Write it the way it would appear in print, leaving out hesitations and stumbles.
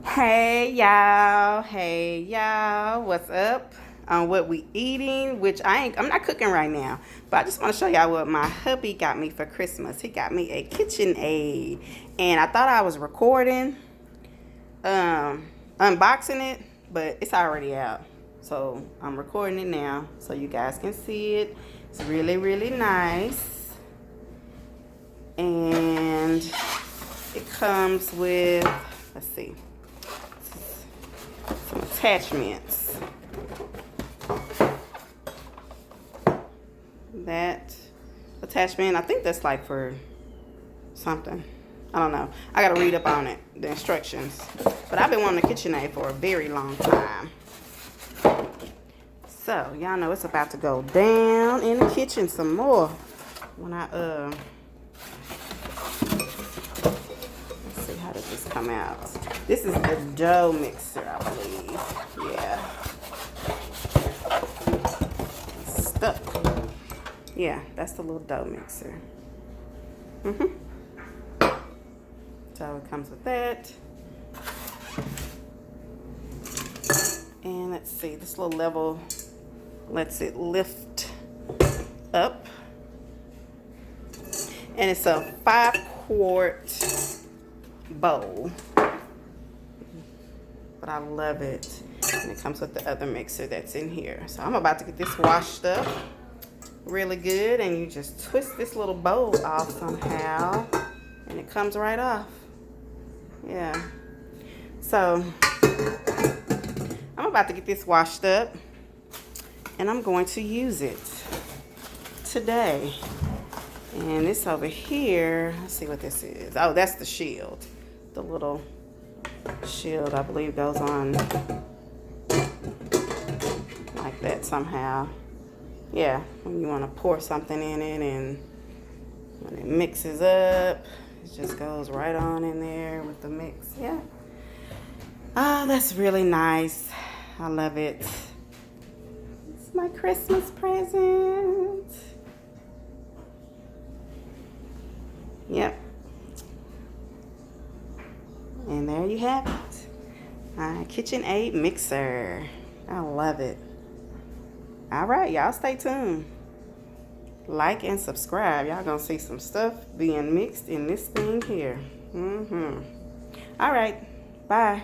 Hey y'all, what's up? What we eating, which I'm not cooking right now, but I just want to show y'all what my hubby got me for Christmas. He got me a KitchenAid, and I thought I was recording, unboxing it, but it's already out. So I'm recording it now so you guys can see it. It's really, really nice. And it comes with, let's see, some attachments. That attachment, I think that's like for something. I don't know. I gotta read up on it, the instructions. But I've been wanting a KitchenAid for a very long time. So y'all know it's about to go down in the kitchen some more. When I let's see, how does this come out? This is the dough mixer, I believe. Yeah. It's stuck. Yeah, that's the little dough mixer. So it comes with that. And let's see, this little level lets it lift up. And it's a 5-quart bowl. But I love it. And it comes with the other mixer that's in here. So I'm about to get this washed up really good, and you just twist this little bowl off somehow and it comes right off. Yeah. So I'm about to get this washed up and I'm going to use it today. And this over here, let's see what this is. Oh, that's the shield. The little shield, I believe, goes on like that somehow. Yeah, when you want to pour something in it, and when it mixes up, it just goes right on in there with the mix. Yeah. Oh, that's really nice. I love it. It's my Christmas present. Yep. And there you have it. My KitchenAid mixer. I love it. All right, y'all stay tuned. Like and subscribe. Y'all gonna see some stuff being mixed in this thing here. All right, bye.